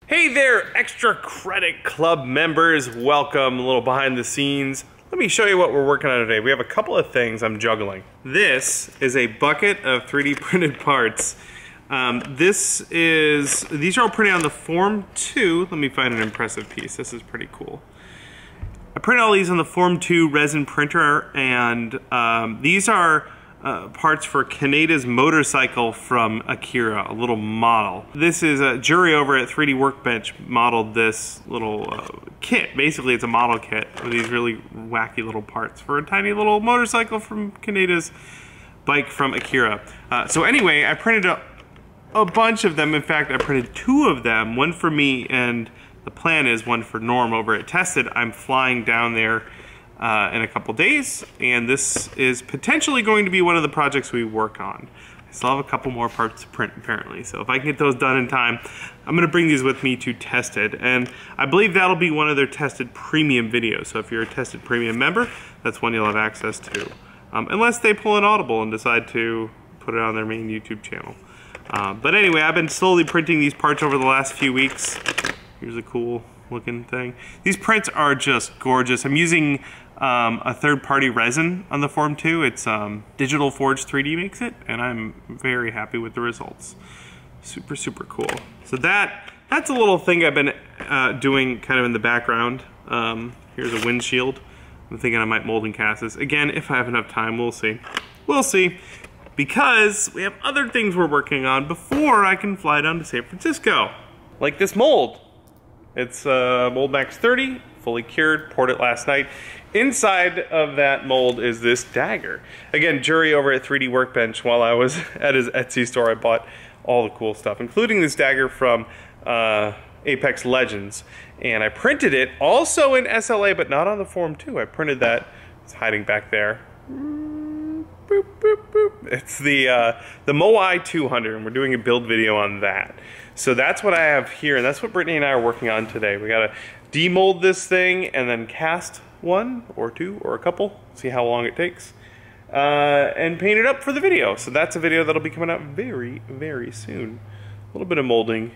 Hey there, Extra Credit Club members. Welcome, a little behind the scenes. Let me show you what we're working on today. We have a couple of things I'm juggling. This is a bucket of 3D printed parts. These are all printed on the Form 2. Let me find an impressive piece. This is pretty cool. I printed all these on the Form 2 resin printer, and these are parts for Kaneda's motorcycle from Akira, a little model. This is a jury over at 3D Workbench modeled this little kit. Basically, it's a model kit with these really wacky little parts for a tiny little motorcycle from Kaneda's bike from Akira. So anyway, I printed a bunch of them. In fact, I printed 2 of them, one for me, and the plan is one for Norm over at Tested. I'm flying down there in a couple days, and this is potentially going to be one of the projects we work on. I still have a couple more parts to print apparently, so if I can get those done in time, I'm going to bring these with me to Tested, and I believe that'll be one of their Tested Premium videos. So if you're a Tested Premium member, that's one you'll have access to, unless they pull an audible and decide to put it on their main YouTube channel. But anyway, I've been slowly printing these parts over the last few weeks. Here's a cool looking thing. These prints are just gorgeous. I'm using a third-party resin on the Form 2. It's Digital Forge 3D makes it, and I'm very happy with the results. Super, super cool. So that's a little thing I've been doing kind of in the background. Here's a windshield. I'm thinking I might mold and cast this. Again, if I have enough time, we'll see. We'll see. Because we have other things we're working on before I can fly down to San Francisco. Like this mold. It's Mold Max 30, fully cured, poured it last night. Inside of that mold is this dagger. Again, jury over at 3D Workbench. While I was at his Etsy store, I bought all the cool stuff, including this dagger from Apex Legends. And I printed it also in SLA, but not on the Form 2. I printed that. It's hiding back there. Boop, boop, boop. It's the Moai 200, and we're doing a build video on that. So that's what I have here, and that's what Brittany and I are working on today. We gotta demold this thing and then cast 1 or 2 or a couple, see how long it takes, and paint it up for the video. So that's a video that'll be coming out very, very soon. A little bit of molding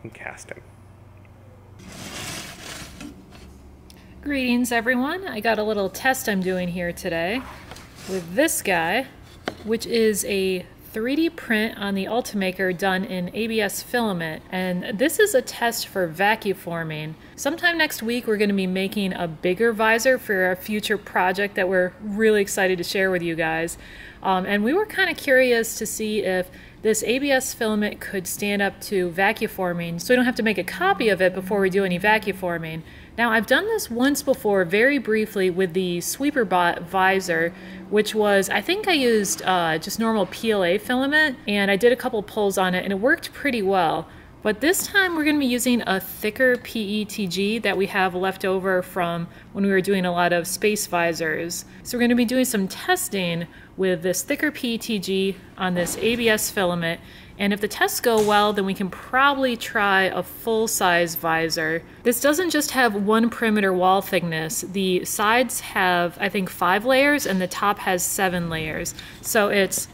and casting. Greetings everyone. I got a little test I'm doing here today with this guy, which is a 3D print on the Ultimaker done in ABS filament, and this is a test for vacuforming. Sometime next week we're going to be making a bigger visor for a future project that we're really excited to share with you guys. And we were kind of curious to see if this ABS filament could stand up to vacuforming, so we don't have to make a copy of it before we do any vacuforming. Now, I've done this once before, very briefly, with the SweeperBot visor, which was, I think I used just normal PLA filament, and I did a couple pulls on it, and it worked pretty well. But this time we're going to be using a thicker PETG that we have left over from when we were doing a lot of space visors. So we're going to be doing some testing with this thicker PETG on this ABS filament, and if the tests go well, then we can probably try a full-size visor. This doesn't just have 1 perimeter wall thickness. The sides have, I think, 5 layers, and the top has 7 layers. So it's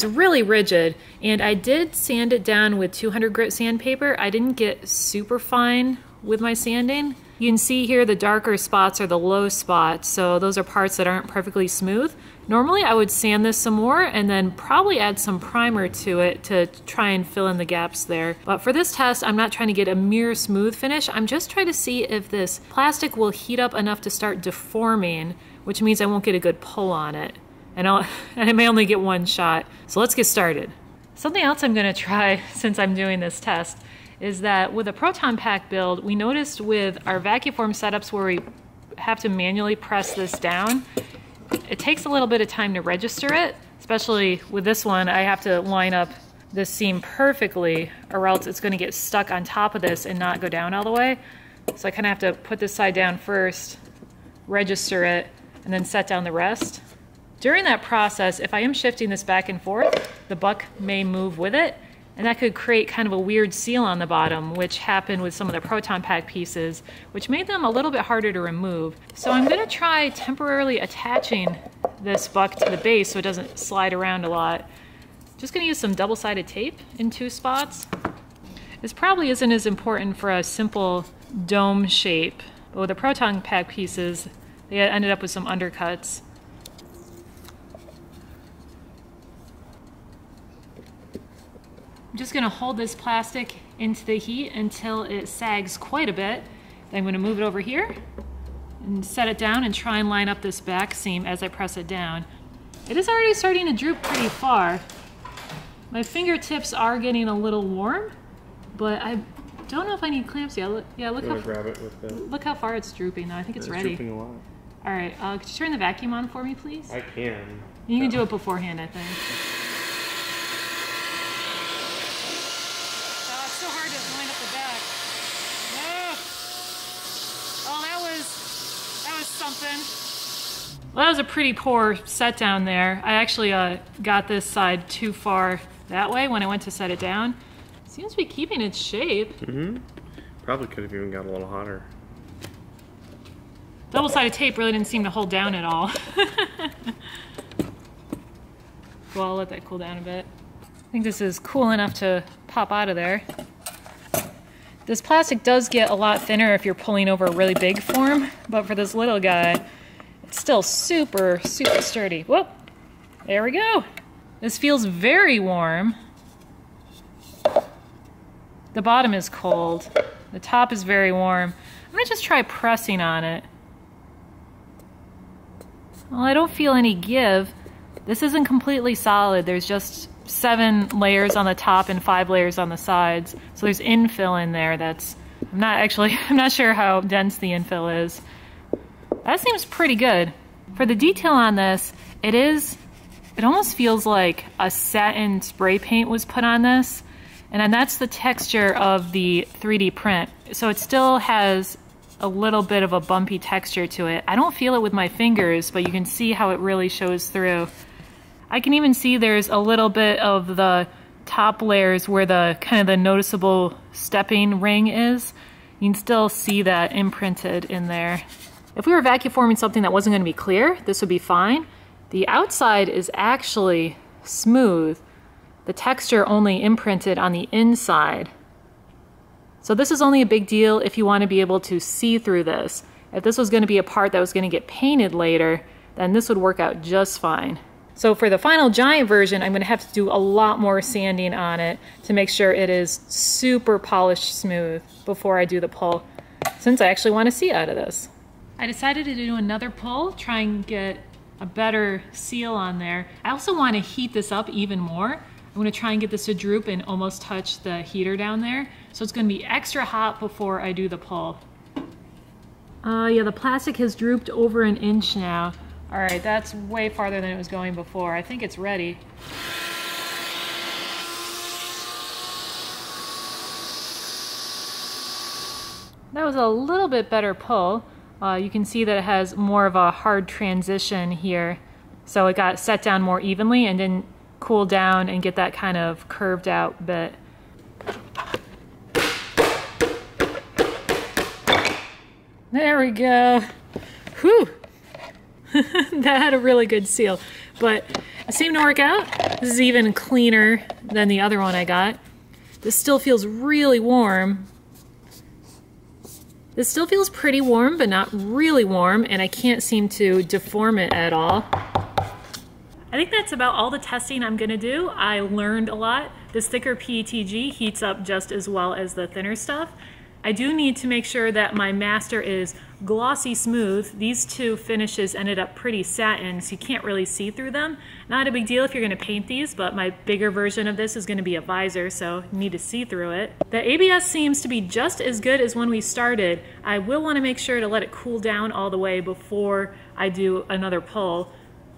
really rigid, and I did sand it down with 200 grit sandpaper. I didn't get super fine with my sanding. You can see here the darker spots are the low spots, so those are parts that aren't perfectly smooth. Normally I would sand this some more and then probably add some primer to it to try and fill in the gaps there. But for this test, I'm not trying to get a mere smooth finish. I'm just trying to see if this plastic will heat up enough to start deforming, which means I won't get a good pull on it. And I may only get 1 shot. So let's get started. Something else I'm going to try since I'm doing this test is that with a proton pack build, we noticed with our vacuform setups where we have to manually press this down, it takes a little bit of time to register it. Especially with this one, I have to line up this seam perfectly or else it's going to get stuck on top of this and not go down all the way. So I kind of have to put this side down first, register it, and then set down the rest. During that process, if I am shifting this back and forth, the buck may move with it, and that could create kind of a weird seal on the bottom, which happened with some of the proton pack pieces, which made them a little bit harder to remove. So I'm going to try temporarily attaching this buck to the base so it doesn't slide around a lot. Just going to use some double-sided tape in 2 spots. This probably isn't as important for a simple dome shape, but with the proton pack pieces, they ended up with some undercuts. I'm just going to hold this plastic into the heat until it sags quite a bit. Then I'm going to move it over here and set it down and try and line up this back seam as I press it down. It is already starting to droop pretty far. My fingertips are getting a little warm, but I don't know if I need clamps yet. Look how far it's drooping now. I think it's ready. Drooping a lot. All right, could you turn the vacuum on for me, please? I can. You can do it beforehand, I think. Oh, it's so hard to line up the back. Oh, that was something. Well, that was a pretty poor set down there. I actually got this side too far that way when I went to set it down. It seems to be keeping its shape. Mm-hmm. Probably could have even got a little hotter. Double-sided tape really didn't seem to hold down at all. Well, I'll let that cool down a bit. I think this is cool enough to pop out of there. This plastic does get a lot thinner if you're pulling over a really big form, but for this little guy, it's still super, super sturdy. Whoop! There we go. This feels very warm. The bottom is cold. The top is very warm. I'm gonna just try pressing on it. Well, I don't feel any give. This isn't completely solid. There's just 7 layers on the top and 5 layers on the sides. So there's infill in there that's, I'm not sure how dense the infill is. That seems pretty good. For the detail on this, it almost feels like a satin spray paint was put on this. And then that's the texture of the 3D print. So it still has a little bit of a bumpy texture to it. I don't feel it with my fingers, but you can see how it really shows through. I can even see there's a little bit of the top layers where the kind of the noticeable stepping ring is. You can still see that imprinted in there. If we were vacuum forming something that wasn't going to be clear, this would be fine. The outside is actually smooth. The texture only imprinted on the inside. So this is only a big deal if you want to be able to see through this. If this was going to be a part that was going to get painted later, then this would work out just fine. So for the final giant version, I'm going to have to do a lot more sanding on it to make sure it is super polished smooth before I do the pull, since I actually want to see out of this. I decided to do another pull, try and get a better seal on there. I also want to heat this up even more. I'm going to try and get this to droop and almost touch the heater down there. So it's going to be extra hot before I do the pull. Yeah, the plastic has drooped over 1 inch now. All right, that's way farther than it was going before. I think it's ready. That was a little bit better pull. You can see that it has more of a hard transition here. So it got set down more evenly and didn't cool down and get that kind of curved out bit. There we go. Whew. That had a really good seal, but it seemed to work out. This is even cleaner than the other one I got. This still feels really warm. This still feels pretty warm, but not really warm, and I can't seem to deform it at all. I think that's about all the testing I'm gonna do. I learned a lot. This thicker PETG heats up just as well as the thinner stuff. I do need to make sure that my master is glossy smooth. These two finishes ended up pretty satin, so you can't really see through them. Not a big deal if you're gonna paint these, but my bigger version of this is gonna be a visor, so you need to see through it. The ABS seems to be just as good as when we started. I will wanna make sure to let it cool down all the way before I do another pull.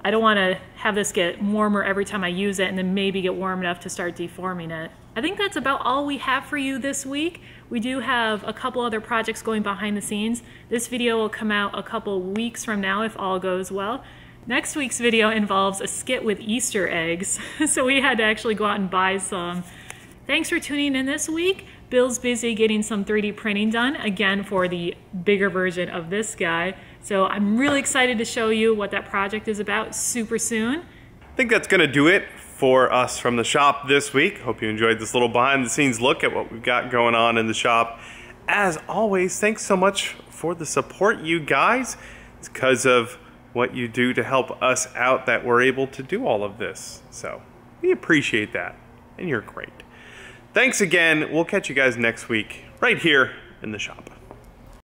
I don't wanna have this get warmer every time I use it and then maybe get warm enough to start deforming it. I think that's about all we have for you this week. We do have a couple other projects going behind the scenes. This video will come out a couple weeks from now if all goes well. Next week's video involves a skit with Easter eggs, so we had to actually go out and buy some. Thanks for tuning in this week. Bill's busy getting some 3D printing done, again for the bigger version of this guy. So I'm really excited to show you what that project is about super soon. I think that's gonna do it for us from the shop this week. Hope you enjoyed this little behind the scenes look at what we've got going on in the shop. As always, thanks so much for the support, you guys. It's because of what you do to help us out that we're able to do all of this. So we appreciate that, and you're great. Thanks again. We'll catch you guys next week right here in the shop.